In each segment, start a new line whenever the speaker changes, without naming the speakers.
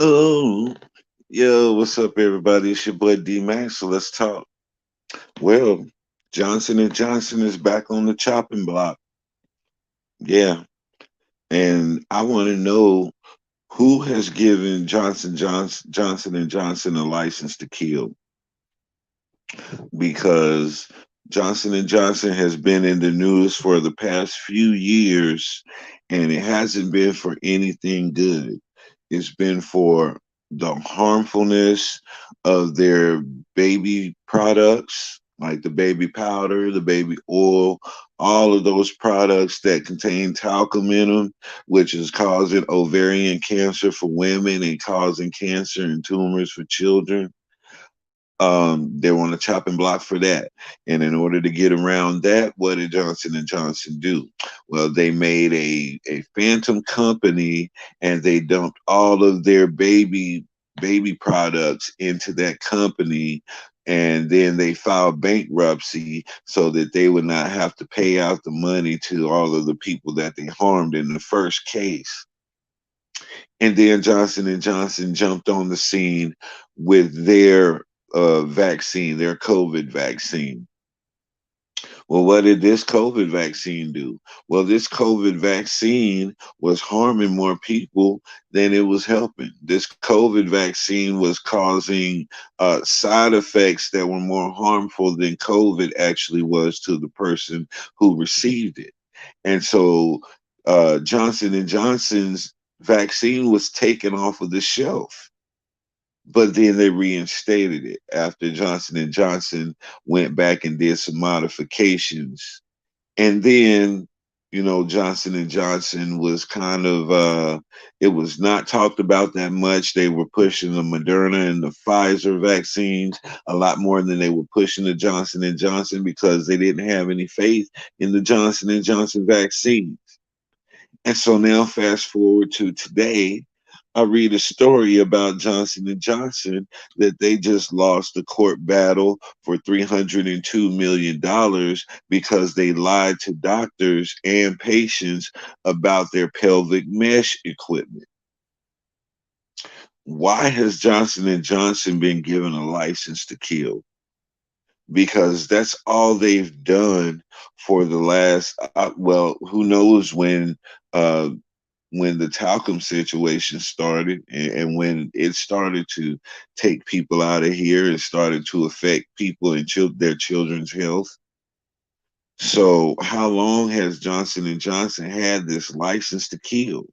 Oh, yo, what's up, everybody? It's your boy D Max. So let's talk. Well, Johnson and Johnson is back on the chopping block. Yeah, and I want to know who has given Johnson and Johnson a license to kill, because Johnson and Johnson has been in the news for the past few years, and it hasn't been for anything good. It's been for the harmfulness of their baby products, like the baby powder, the baby oil, all of those products that contain talcum in them, which is causing ovarian cancer for women and causing cancer and tumors for children. They want a chopping block for that. And in order to get around that, what did Johnson and Johnson do? Well, they made a phantom company, and they dumped all of their baby products into that company, and then they filed bankruptcy so that they would not have to pay out the money to all of the people that they harmed in the first case. And then Johnson and Johnson jumped on the scene with their vaccine, their COVID vaccine. Well, what did this COVID vaccine do? Well, this COVID vaccine was harming more people than it was helping. This COVID vaccine was causing side effects that were more harmful than COVID actually was to the person who received it. And so Johnson and Johnson's vaccine was taken off of the shelf, but then they reinstated it after Johnson and Johnson went back and did some modifications. And then, Johnson and Johnson was kind of it was not talked about that much. They were pushing the Moderna and the Pfizer vaccines a lot more than they were pushing the Johnson and Johnson, because they didn't have any faith in the Johnson and Johnson vaccine. And so now, fast forward to today, I read a story about Johnson and Johnson that they just lost a court battle for $302 million because they lied to doctors and patients about their pelvic mesh equipment. Why has Johnson and Johnson been given a license to kill? Because that's all they've done for the last well, who knows uh when the talcum situation started, and when it started to take people out of here, it started to affect people and their children's health. So how long has Johnson and Johnson had this license to kill?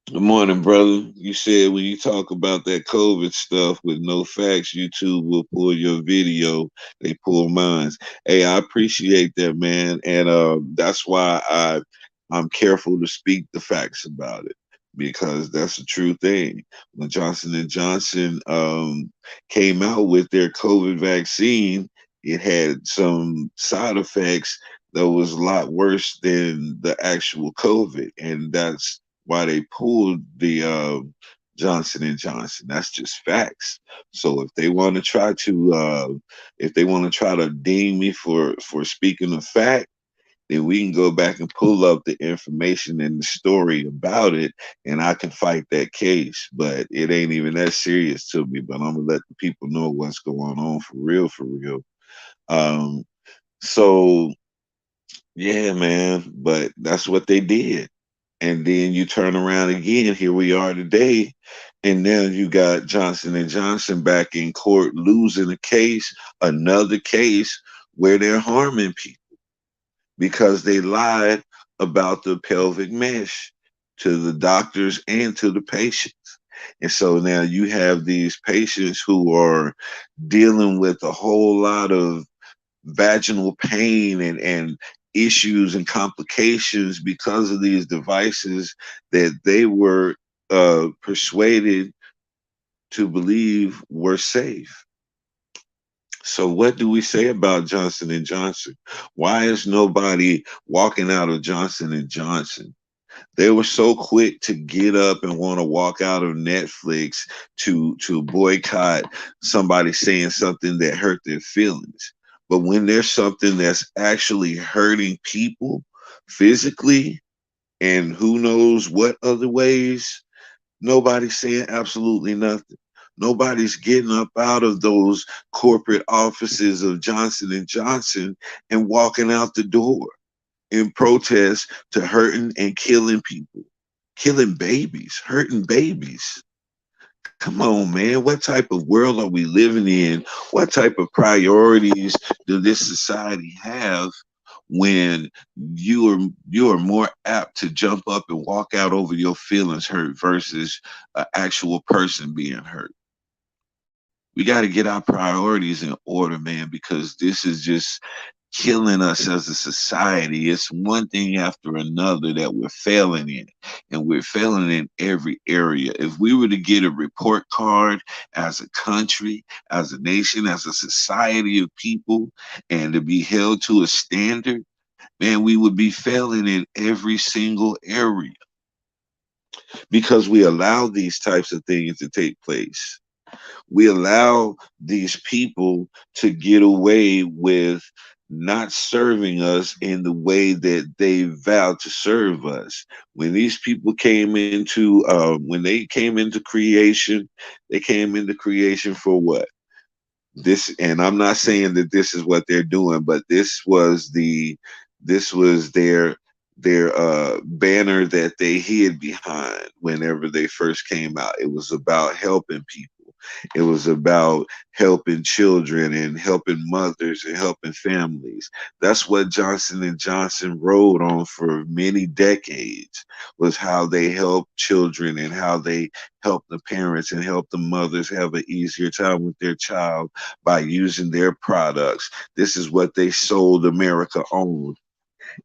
Good morning, brother. You said when you talk about that COVID stuff with no facts, YouTube will pull your video. They pull mine. Hey, I appreciate that, man, and that's why I'm careful to speak the facts about it, because that's a true thing. When Johnson and Johnson came out with their COVID vaccine, it had some side effects that was a lot worse than the actual COVID, and that's why they pulled the Johnson and Johnson. That's just facts. So if they want to try to deem me for speaking a fact, then we can go back and pull up the information and the story about it, and I can fight that case. But it ain't even that serious to me. But I'm gonna let the people know what's going on for real, for real. Um, so yeah, man. But that's what they did. And then you turn around again, here we are today, and now you got Johnson and Johnson back in court losing a case, another case where they're harming people because they lied about the pelvic mesh to the doctors and to the patients. And so now you have these patients who are dealing with a whole lot of vaginal pain and issues and complications because of these devices that they were persuaded to believe were safe. So what do we say about Johnson and Johnson? Why is nobody walking out of Johnson and Johnson? They were so quick to get up and want to walk out of Netflix to boycott somebody saying something that hurt their feelings. But when there's something that's actually hurting people physically and who knows what other ways, Nobody's saying absolutely nothing. Nobody's getting up out of those corporate offices of Johnson and Johnson and walking out the door in protest to hurting and killing people, killing babies, hurting babies. Come on, man. What type of world are we living in? What type of priorities does this society have when you are more apt to jump up and walk out over your feelings hurt versus an actual person being hurt? We got to get our priorities in order, man, because this is just killing us as a society. It's one thing after another that we're failing in, and we're failing in every area. If we were to get a report card as a country, as a nation, as a society of people, and to be held to a standard, man, we would be failing in every single area because we allow these types of things to take place. We allow these people to get away with not serving us in the way that they vowed to serve us. When these people came into, when they came into creation, they came into creation for what? This, and I'm not saying that this is what they're doing, but this was their banner that they hid behind whenever they first came out. It was about helping people. It was about helping children and helping mothers and helping families. That's what Johnson and Johnson rode on for many decades, was how they helped children and how they help the parents and help the mothers have an easier time with their child by using their products. This is what they sold America on.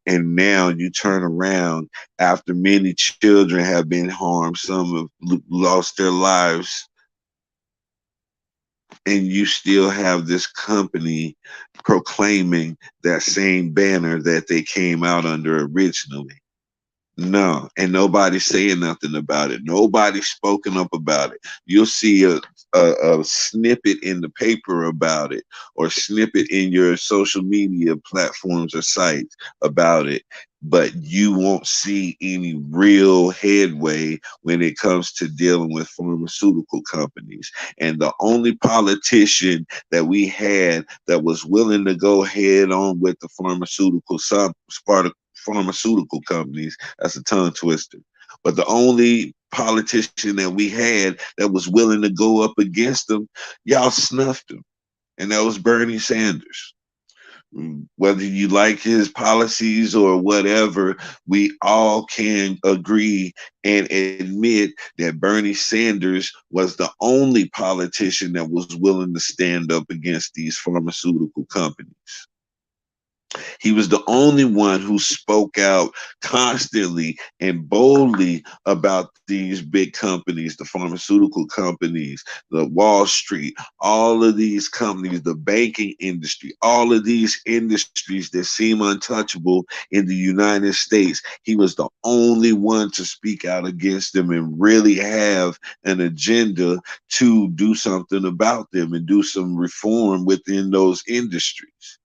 And now you turn around after many children have been harmed, some have lost their lives, and you still have this company proclaiming that same banner that they came out under originally. No, and nobody's saying nothing about it. Nobody's spoken up about it. You'll see a snippet in the paper about it, or snippet in your social media platforms or sites about it, but you won't see any real headway when it comes to dealing with pharmaceutical companies. And the only politician that we had that was willing to go head on with the pharmaceutical companies, that's a tongue twister. But the only politician that we had that was willing to go up against them, y'all snuffed him. And that was Bernie Sanders. Whether you like his policies or whatever, we all can agree and admit that Bernie Sanders was the only politician that was willing to stand up against these pharmaceutical companies. He was the only one who spoke out constantly and boldly about these big companies, the pharmaceutical companies, the Wall Street, all of these companies, the banking industry, all of these industries that seem untouchable in the United States. He was the only one to speak out against them and really have an agenda to do something about them and do some reform within those industries.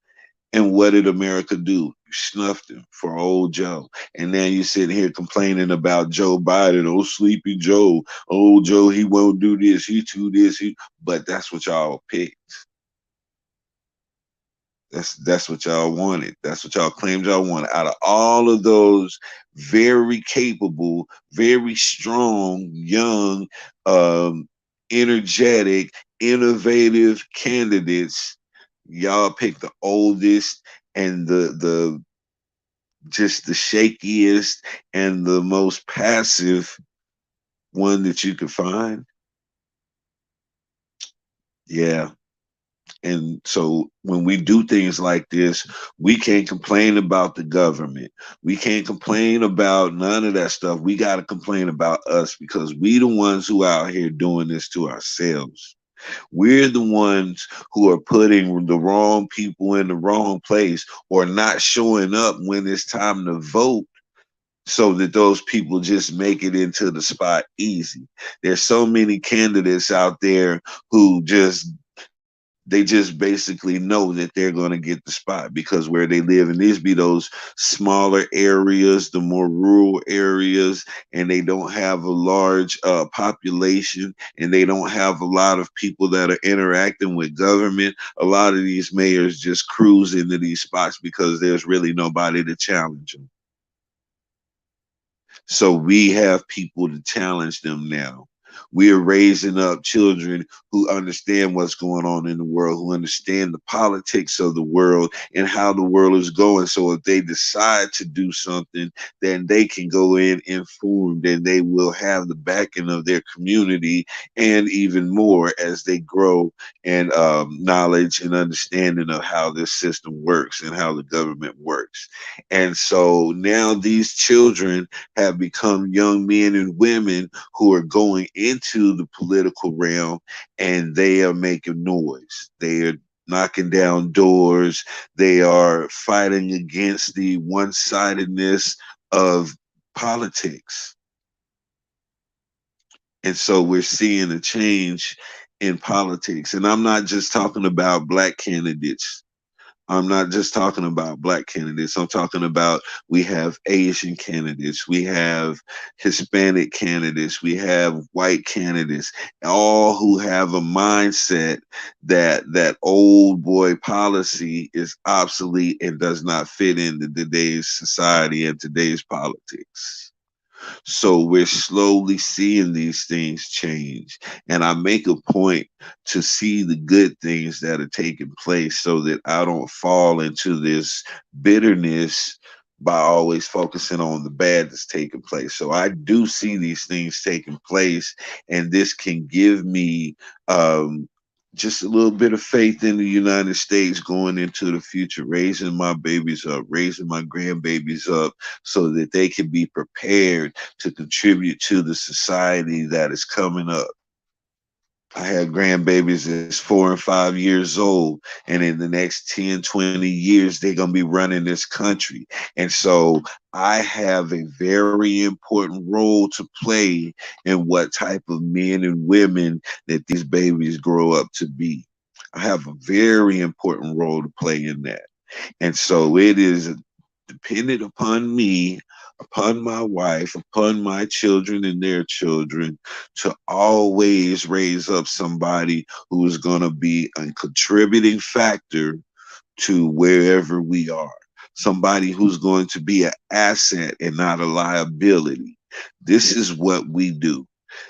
And what did America do? You snuffed him for old Joe. And now you're sitting here complaining about Joe Biden. Oh, sleepy Joe. Oh, Joe, he won't do this. He do this. But that's what y'all picked. That's what y'all wanted. That's what y'all claimed y'all wanted. Out of all of those very capable, very strong, young, energetic, innovative candidates, y'all picked the oldest and the just the shakiest and the most passive one that you could find. Yeah. And so when we do things like this, we can't complain about the government. We can't complain about none of that stuff. We got to complain about us because we the ones who out here doing this to ourselves. We're the ones who are putting the wrong people in the wrong place or not showing up when it's time to vote so that those people just make it into the spot easy. There's so many candidates out there who just They just basically know that they're going to get the spot because where they live, and these be those smaller areas, the more rural areas, and they don't have a large population, and they don't have a lot of people that are interacting with government. A lot of these mayors just cruise into these spots because there's really nobody to challenge them. So we have people to challenge them now. We are raising up children who understand what's going on in the world, who understand the politics of the world and how the world is going. So if they decide to do something, then they can go in informed and they will have the backing of their community and even more as they grow in knowledge and understanding of how this system works and how the government works. And so now these children have become young men and women who are going into the political realm and they are making noise. They are knocking down doors. They are fighting against the one sidedness of politics. And so we're seeing a change in politics. And I'm not just talking about black candidates. I'm not just talking about black candidates. I'm talking about we have Asian candidates, we have Hispanic candidates, we have white candidates, all who have a mindset that that old boy policy is obsolete and does not fit into today's society and today's politics. So we're slowly seeing these things change. And I make a point to see the good things that are taking place so that I don't fall into this bitterness by always focusing on the bad that's taking place. So I do see these things taking place, and this can give me just a little bit of faith in the United States going into the future, raising my babies up, raising my grandbabies up so that they can be prepared to contribute to the society that is coming up. I have grandbabies that's 4 and 5 years old, and in the next 10, 20 years, they're going to be running this country. And so I have a very important role to play in what type of men and women that these babies grow up to be. I have a very important role to play in that. And so it is dependent upon me, upon my wife, upon my children and their children to always raise up somebody who is going to be a contributing factor to wherever we are. Somebody who's going to be an asset and not a liability. This is what we do.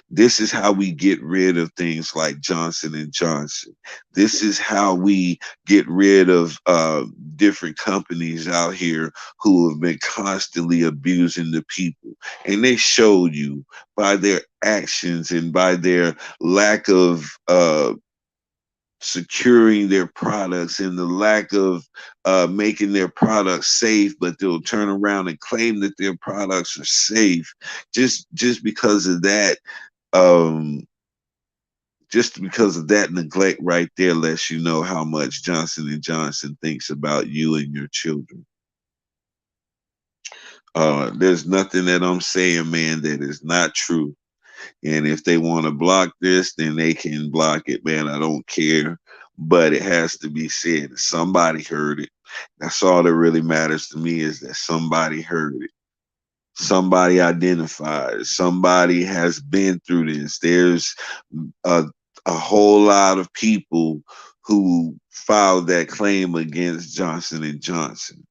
This is how we get rid of things like Johnson and Johnson. This is how we get rid of different companies out here who have been constantly abusing the people. And they showed you by their actions and by their lack of securing their products and the lack of making their products safe, but they'll turn around and claim that their products are safe just because of that. um, just because of that neglect right there lets you know how much Johnson and Johnson thinks about you and your children. There's nothing that I'm saying, man, that is not true. And if they want to block this, then they can block it, man. I don't care. But it has to be said. Somebody heard it. That's all that really matters to me is that somebody heard it. Somebody identified. Somebody has been through this. There's a, a whole lot of people who filed that claim against Johnson and Johnson.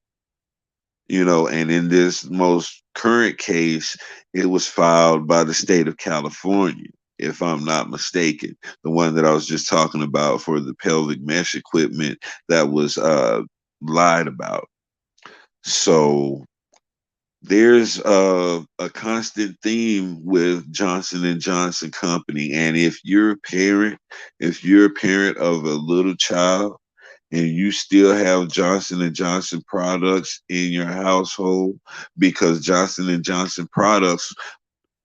And in this most current case, it was filed by the state of California, if I'm not mistaken. The one that I was just talking about for the pelvic mesh equipment that was lied about. So there's a constant theme with Johnson and Johnson Company, and if you're a parent of a little child and you still have Johnson and Johnson products in your household because Johnson and Johnson products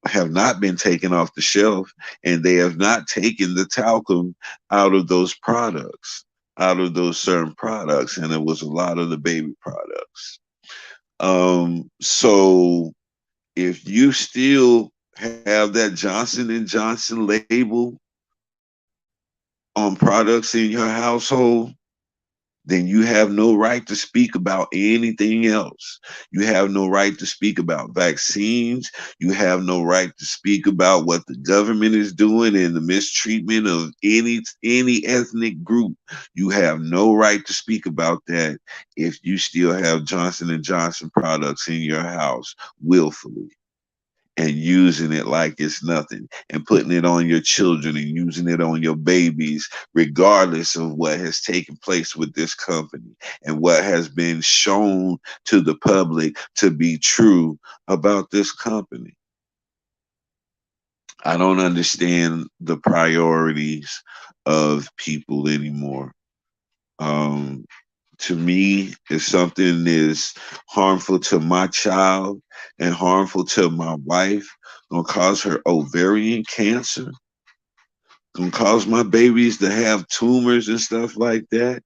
have not been taken off the shelf and they have not taken the talcum out of those products, out of those certain products, and it was a lot of the baby products. So if you still have that Johnson and Johnson label on products in your household, then you have no right to speak about anything else. You have no right to speak about vaccines. You have no right to speak about what the government is doing and the mistreatment of any ethnic group. You have no right to speak about that if you still have Johnson and Johnson products in your house willfully and using it like it's nothing and putting it on your children and using it on your babies, regardless of what has taken place with this company and what has been shown to the public to be true about this company. I don't understand the priorities of people anymore. Um, to me, if something is harmful to my child and harmful to my wife, gonna cause her ovarian cancer, gonna cause my babies to have tumors and stuff like that.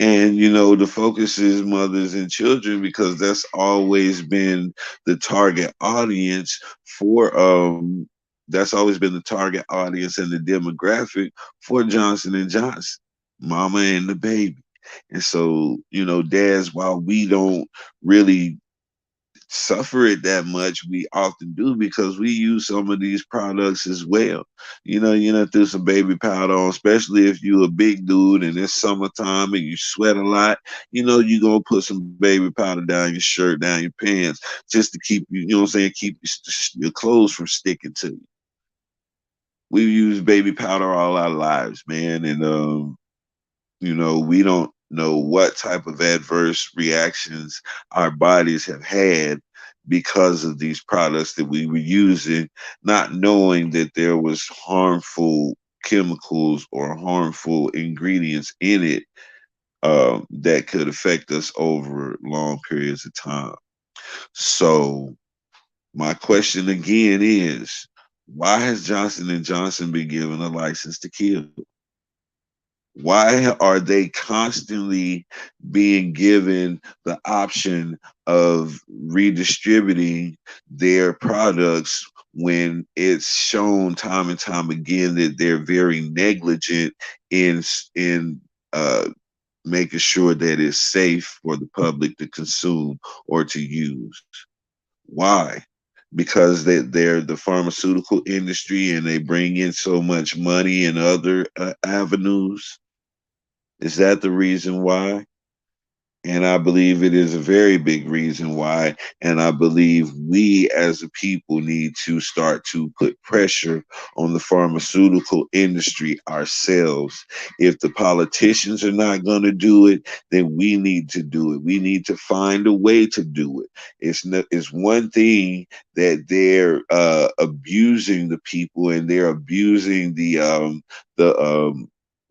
And the focus is mothers and children because that's always been the target audience for that's always been the target audience and the demographic for Johnson and Johnson, mama and the baby. And so, dads, while we don't really suffer it that much, we often do because we use some of these products as well. Throw some baby powder on, especially if you're a big dude and it's summertime and you sweat a lot. You're gonna put some baby powder down your shirt, down your pants, just to keep you know what I'm saying, keep your clothes from sticking to you. We've used baby powder all our lives, man, and we don't know what type of adverse reactions our bodies have had because of these products that we were using, not knowing that there was harmful chemicals or harmful ingredients in it that could affect us over long periods of time. So my question again is, why has Johnson and Johnson been given a license to kill? Why are they constantly being given the option of redistributing their products when it's shown time and time again that they're very negligent in making sure that it's safe for the public to consume or to use? Why? Because they're the pharmaceutical industry and they bring in so much money in other avenues. Is that the reason why? And I believe it is a very big reason why. And I believe we as a people need to start to put pressure on the pharmaceutical industry ourselves. If the politicians are not going to do it, then we need to do it. We need to find a way to do it. It's one thing that they're abusing the people and they're abusing the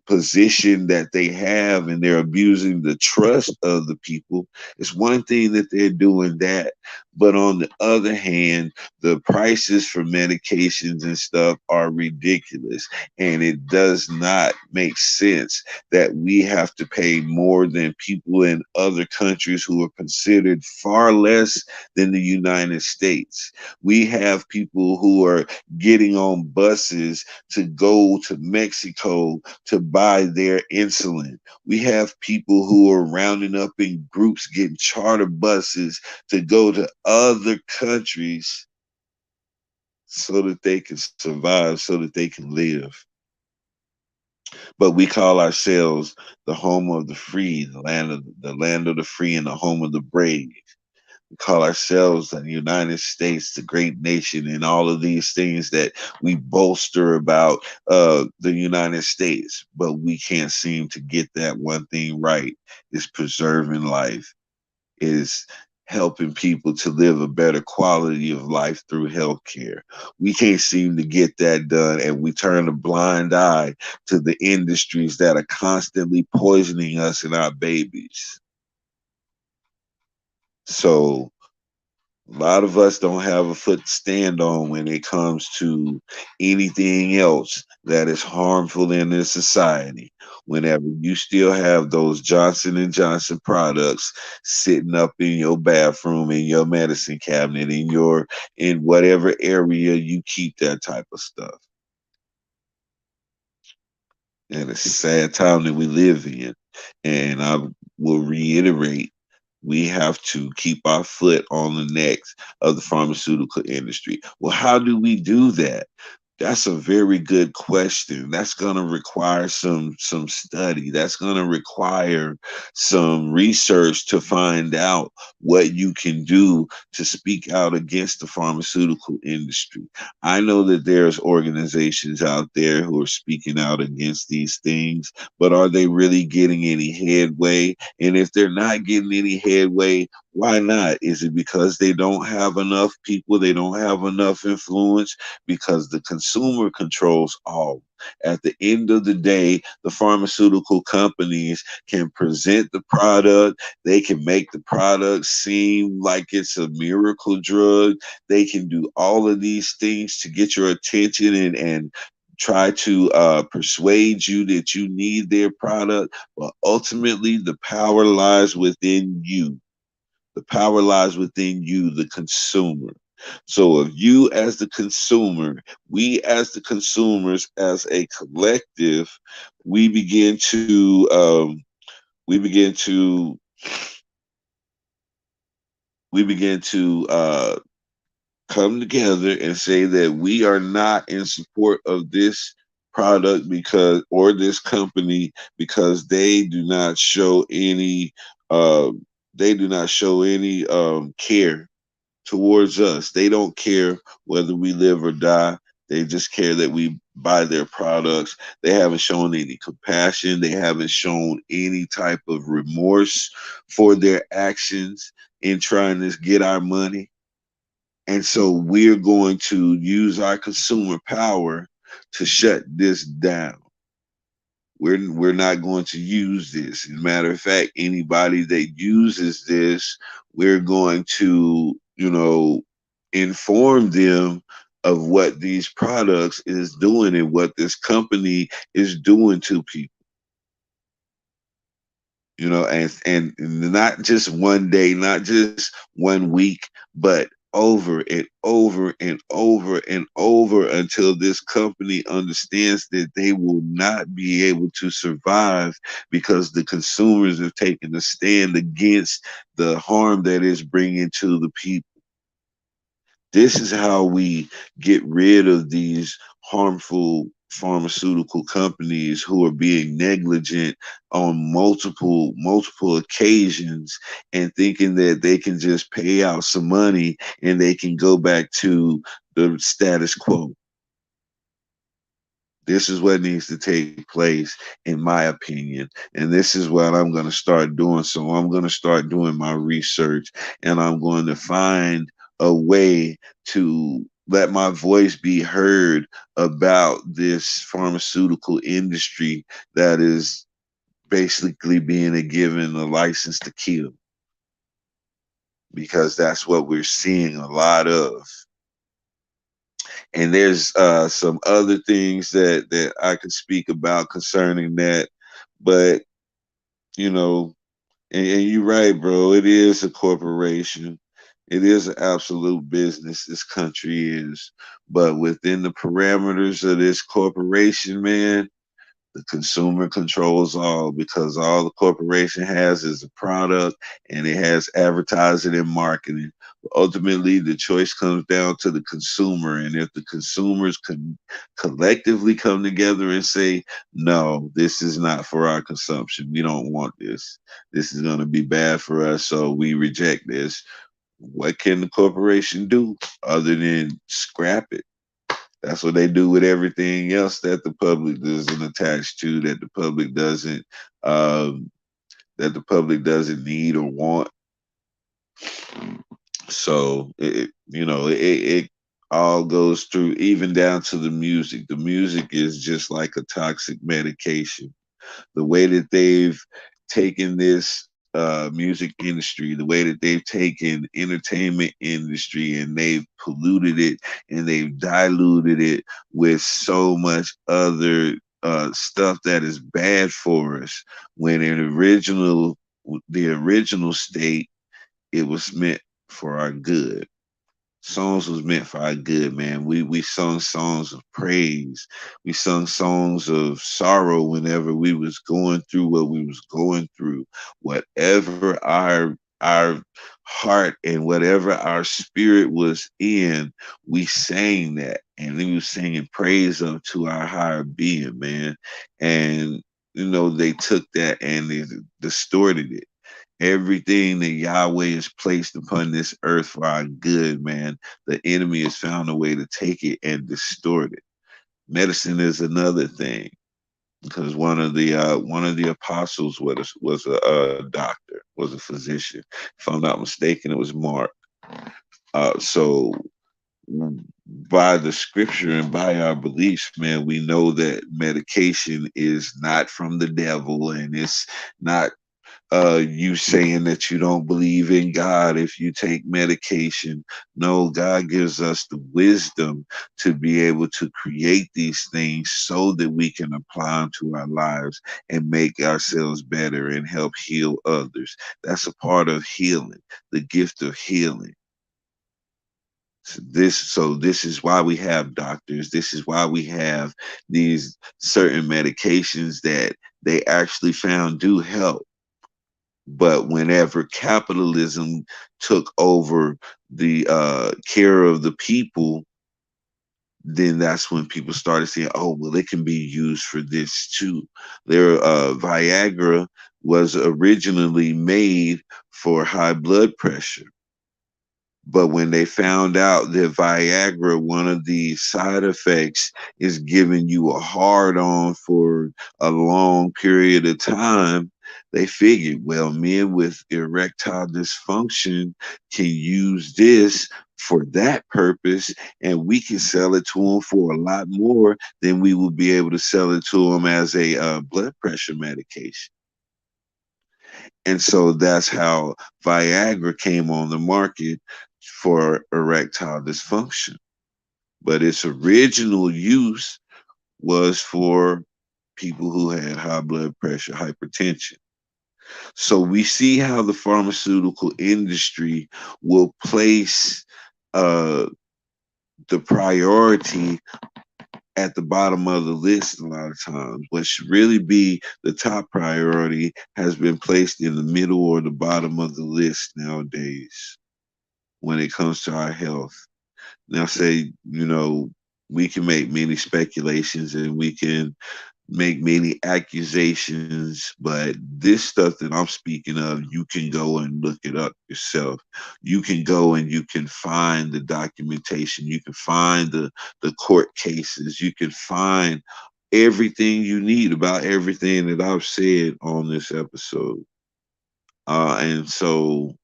position that they have and they're abusing the trust of the people. It's one thing that they're doing that, but on the other hand, the prices for medications and stuff are ridiculous, and it does not make sense that we have to pay more than people in other countries who are considered far less than the United States. We have people who are getting on buses to go to Mexico to buy their insulin. We have people who are rounding up in groups, getting charter buses to go to other countries so that they can survive, so that they can live. But we call ourselves the home of the free, the land of the free, and the home of the brave. We call ourselves the United States, the great nation, and all of these things that we bolster about the United States. But we can't seem to get that one thing right: is preserving life, is helping people to live a better quality of life through healthcare. We can't seem to get that done, and we turn a blind eye to the industries that are constantly poisoning us and our babies. So a lot of us don't have a foot to stand on when it comes to anything else that is harmful in this society. Whenever you still have those Johnson and Johnson products sitting up in your bathroom, in your medicine cabinet, in whatever area you keep that type of stuff. And it's a sad time that we live in. And I will reiterate, we have to keep our foot on the necks of the pharmaceutical industry. Well, how do we do that? That's a very good question. That's going to require some study. That's going to require some research to find out what you can do to speak out against the pharmaceutical industry. I know that there's organizations out there who are speaking out against these things, but are they really getting any headway? And if they're not getting any headway, why not? Is it because they don't have enough people? They don't have enough influence? Because the consumer controls all. At the end of the day, the pharmaceutical companies can present the product. They can make the product seem like it's a miracle drug. They can do all of these things to get your attention and try to persuade you that you need their product. But ultimately, the power lies within you. The power lies within you, the consumer. So if you as the consumer, we as the consumers, as a collective, we begin to we begin to we begin to come together and say that we are not in support of this product because or this company because uh, they do not show any care towards us. They don't care whether we live or die. They just care that we buy their products. They haven't shown any compassion. They haven't shown any type of remorse for their actions in trying to get our money. And so we're going to use our consumer power to shut this down. We're not going to use this. As a matter of fact, anybody that uses this, we're going to, inform them of what these products is doing and what this company is doing to people. And not just one day, not just 1 week, but over and over and over and over until this company understands that they will not be able to survive because the consumers have taken a stand against the harm that it's bringing to the people. This is how we get rid of these harmful pharmaceutical companies who are being negligent on multiple occasions and thinking that they can just pay out some money and they can go back to the status quo. This is what needs to take place, in my opinion. And this is what I'm going to start doing. So I'm going to start doing my research and I'm going to find a way to let my voice be heard about this pharmaceutical industry that is basically being given a license to kill, because that's what we're seeing a lot of. And there's some other things that I could speak about concerning that, but you know, and you're right, bro. It is a corporation. It is an absolute business. This country is, but within the parameters of this corporation, man, the consumer controls all, because all the corporation has is a product and it has advertising and marketing. But ultimately, the choice comes down to the consumer. And if the consumers can collectively come together and say, no, this is not for our consumption. We don't want this. This is going to be bad for us. So we reject this. What can the corporation do other than scrap it? That's what they do with everything else that the public doesn't attach to, um, that the public doesn't need or want. So it all goes through, even down to the music. The music is just like a toxic medication. The way that they've taken this music industry, the way that they've taken entertainment industry and they've polluted it and they've diluted it with so much other stuff that is bad for us. When the original state, it was meant for our good. Songs was meant for our good, man. We sung songs of praise. We sung songs of sorrow whenever we was going through what we was going through. Whatever our heart and whatever our spirit was in, we sang that, and we was singing praise up to our higher being, man. And they took that and they distorted it. Everything that Yahweh has placed upon this earth for our good, man, the enemy has found a way to take it and distort it. Medicine is another thing, because one of the apostles was a doctor, was a physician. If I'm not mistaken, it was Mark. So by the scripture and by our beliefs, man, we know that medication is not from the devil, and it's not you saying that you don't believe in God if you take medication. No, God gives us the wisdom to be able to create these things so that we can apply them to our lives and make ourselves better and help heal others. That's a part of healing, the gift of healing. So this is why we have doctors. This is why we have these certain medications that they actually found do help. But whenever capitalism took over the care of the people, then that's when people started saying, "Oh, well, it can be used for this too." Viagra was originally made for high blood pressure. But when they found out that Viagra, one of the side effects is giving you a hard on for a long period of time, they figured, well, men with erectile dysfunction can use this for that purpose, and we can sell it to them for a lot more than we would be able to sell it to them as a blood pressure medication. And so that's how Viagra came on the market for erectile dysfunction. But its original use was for people who had high blood pressure, hypertension. So we see how the pharmaceutical industry will place uh, the priority at the bottom of the list a lot of times. What should really be the top priority has been placed in the middle or the bottom of the list nowadays when it comes to our health. Now, say, we can make many speculations and we can make many accusations, but this stuff that I'm speaking of, you can go and look it up yourself. You can go and you can find the documentation. You can find the court cases. You can find everything you need about everything that I've said on this episode. And so,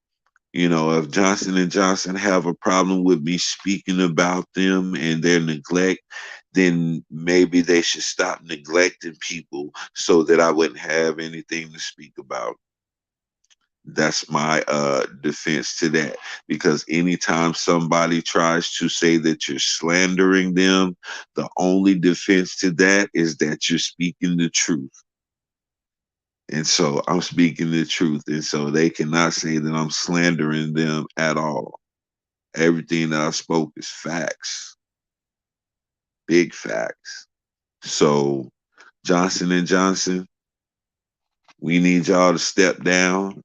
if Johnson and Johnson have a problem with me speaking about them and their neglect, then maybe they should stop neglecting people so that I wouldn't have anything to speak about. That's my defense to that. Because anytime somebody tries to say that you're slandering them, the only defense to that is that you're speaking the truth. And so I'm speaking the truth. And so they cannot say that I'm slandering them at all. Everything that I spoke is facts, big facts. So Johnson and Johnson, we need y'all to step down,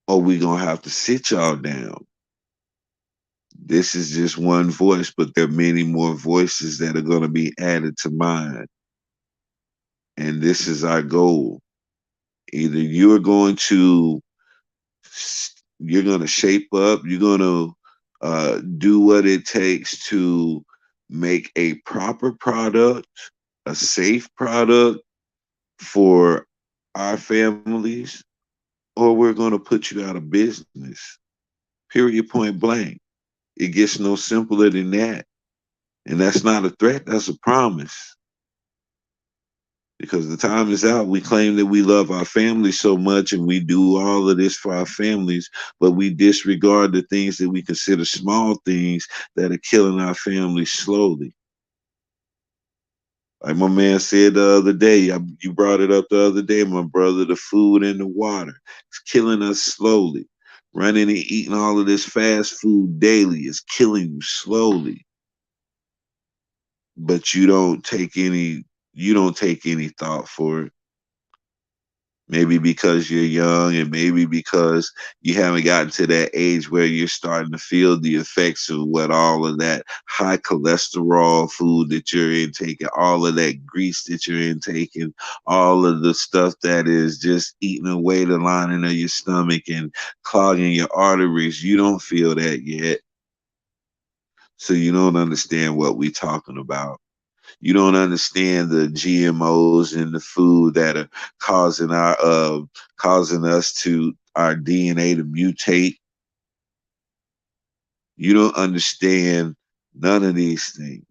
or we gonna have to sit y'all down. This is just one voice, but there are many more voices that are gonna be added to mine, and this is our goal. Either you're gonna shape up, you're gonna do what it takes to make a proper product, a safe product for our families, or we're going to put you out of business. Period, point blank. It gets no simpler than that. And that's not a threat, that's a promise. Because the time is out. We claim that we love our families so much and we do all of this for our families, but we disregard the things that we consider small things that are killing our families slowly. Like my man said the other day, you brought it up the other day, my brother, the food and the water. It's killing us slowly. Running and eating all of this fast food daily is killing you slowly, but you don't take any thought for it. Maybe because you're young, and maybe because you haven't gotten to that age where you're starting to feel the effects of what all of that high cholesterol food that you're intaking, all of that grease that you're intaking, all of the stuff that is just eating away the lining of your stomach and clogging your arteries. You don't feel that yet. So you don't understand what we're talking about. You don't understand the GMOs in the food that are causing us to our DNA to mutate. You don't understand none of these things.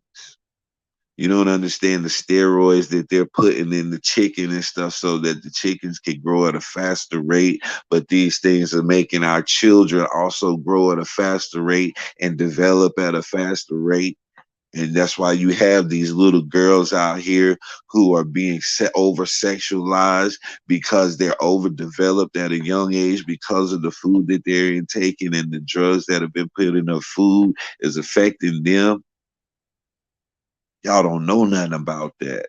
You don't understand the steroids that they're putting in the chicken and stuff so that the chickens can grow at a faster rate. But these things are making our children also grow at a faster rate and develop at a faster rate. And that's why you have these little girls out here who are being over sexualized because they're overdeveloped at a young age because of the food that they're taking, and the drugs that have been put in their food is affecting them. Y'all don't know nothing about that.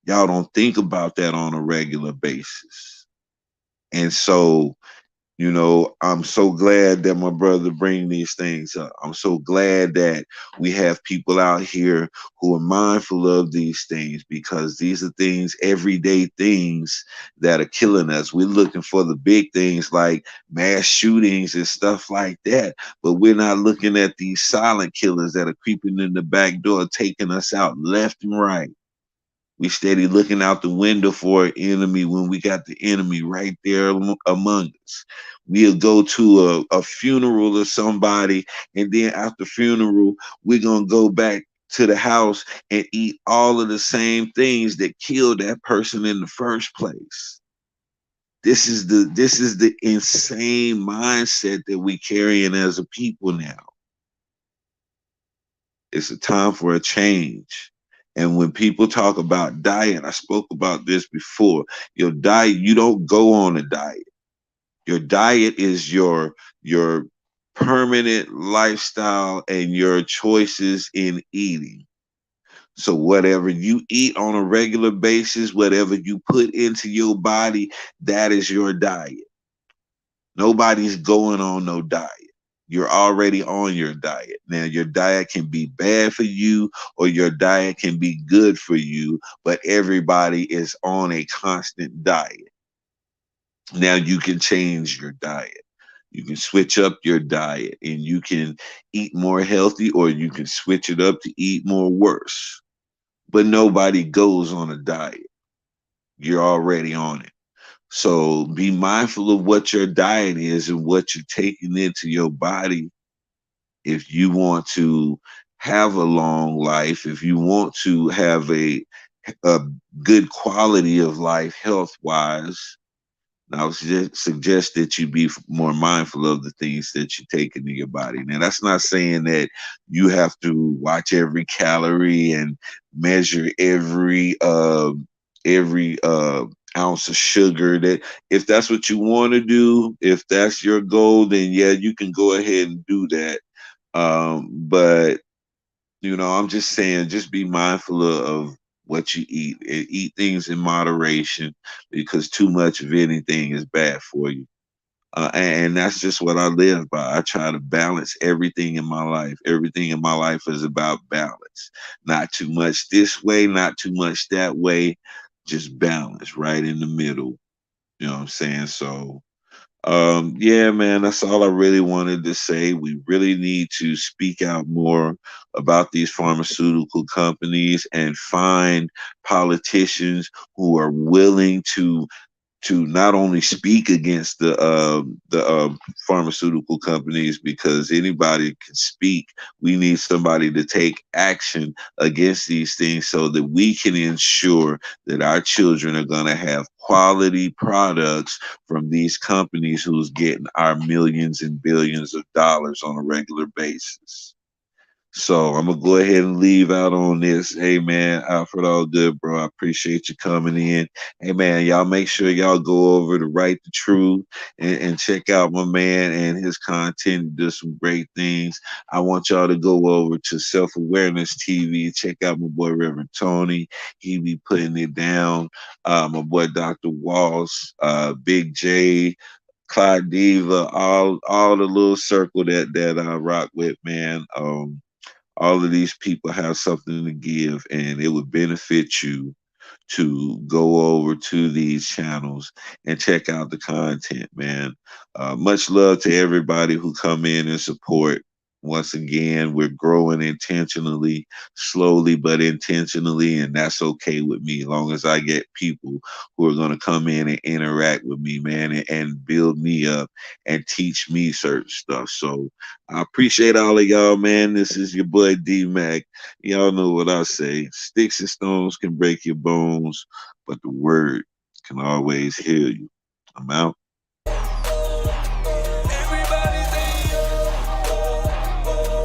Y'all don't think about that on a regular basis. And so, I'm so glad that my brother bring these things up. I'm so glad that we have people out here who are mindful of these things, because these are things, everyday things that are killing us. We're looking for the big things like mass shootings and stuff like that, but we're not looking at these silent killers that are creeping in the back door, taking us out left and right. We steady looking out the window for an enemy when we got the enemy right there among us. We'll go to a funeral of somebody, and then after funeral, we're gonna go back to the house and eat all of the same things that killed that person in the first place. This is the insane mindset that we carrying as a people now. It's a time for a change. And when people talk about diet, I spoke about this before. Your diet, you don't go on a diet. Your diet is your permanent lifestyle and your choices in eating. So whatever you eat on a regular basis, whatever you put into your body, that is your diet. Nobody's going on no diet. You're already on your diet. Now, your diet can be bad for you or your diet can be good for you, but everybody is on a constant diet. Now, you can change your diet. You can switch up your diet and you can eat more healthy, or you can switch it up to eat more worse. But nobody goes on a diet. You're already on it. So be mindful of what your diet is and what you're taking into your body if you want to have a long life, if you want to have a good quality of life health wise. I would suggest that you be more mindful of the things that you take into your body. Now, that's not saying that you have to watch every calorie and measure every ounce of sugar. That if that's what you want to do, if that's your goal, then yeah, you can go ahead and do that. But I'm just saying, just be mindful of what you eat and eat things in moderation, because too much of anything is bad for you. And that's just what I live by. I try to balance everything in my life. Everything in my life is about balance. Not too much this way, not too much that way. Just balance right in the middle. You know what I'm saying? So yeah, man, that's all I really wanted to say. We really need to speak out more about these pharmaceutical companies and find politicians who are willing to not only speak against the pharmaceutical companies, because anybody can speak. We need somebody to take action against these things so that we can ensure that our children are going to have quality products from these companies who's getting our millions and billions of dollars on a regular basis. So I'm gonna go ahead and leave out on this. Hey man, Alfred, all good, bro. I appreciate you coming in. Hey man, y'all make sure y'all go over to Write the Truth and check out my man and his content. He does some great things. I want y'all to go over to Self Awareness TV. Check out my boy Reverend Tony. He be putting it down. My boy Dr. Walls, Big J, Clyde Diva, all the little circle that I rock with, man. All of these people have something to give, and it would benefit you to go over to these channels and check out the content, man. Much love to everybody who come in and support. Once again, we're growing intentionally, slowly but intentionally, and that's okay with me, as long as I get people who are going to come in and interact with me, man, and build me up and teach me certain stuff. So I appreciate all of y'all, man. This is your boy D Mac. Y'all know what I say. Sticks and stones can break your bones, but the word can always heal you. I'm out.